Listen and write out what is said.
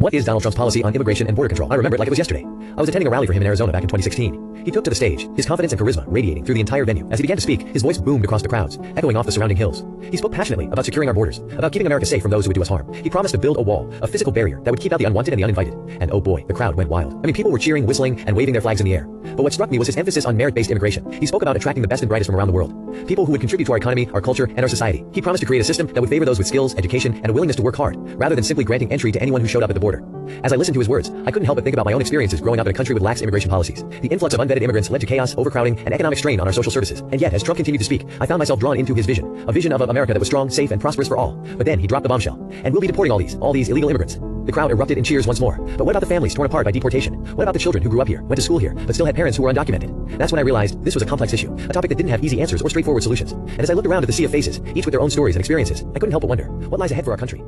What is Donald Trump's policy on immigration and border control? I remember it like it was yesterday. I was attending a rally for him in Arizona back in 2016. He took to the stage, his confidence and charisma radiating through the entire venue. As he began to speak, his voice boomed across the crowds, echoing off the surrounding hills. He spoke passionately about securing our borders, about keeping America safe from those who would do us harm. He promised to build a wall, a physical barrier that would keep out the unwanted and the uninvited. And oh boy, the crowd went wild. I mean, people were cheering, whistling, and waving their flags in the air. But what struck me was his emphasis on merit-based immigration. He spoke about attracting the best and brightest from around the world. People who would contribute to our economy, our culture, and our society. He promised to create a system that would favor those with skills, education, and a willingness to work hard, rather than simply granting entry to anyone who showed up at the border. As I listened to his words, I couldn't help but think about my own experiences growing up in a country with lax immigration policies. The influx of unvetted immigrants led to chaos, overcrowding, and economic strain on our social services. And yet, as Trump continued to speak, I found myself drawn into his vision, a vision of America that was strong, safe, and prosperous for all. But then he dropped the bombshell. And we'll be deporting all these illegal immigrants. The crowd erupted in cheers once more. But what about the families torn apart by deportation? What about the children who grew up here, went to school here, but still had parents who were undocumented? That's when I realized this was a complex issue, a topic that didn't have easy answers or straightforward solutions. And as I looked around at the sea of faces, each with their own stories and experiences, I couldn't help but wonder, what lies ahead for our country?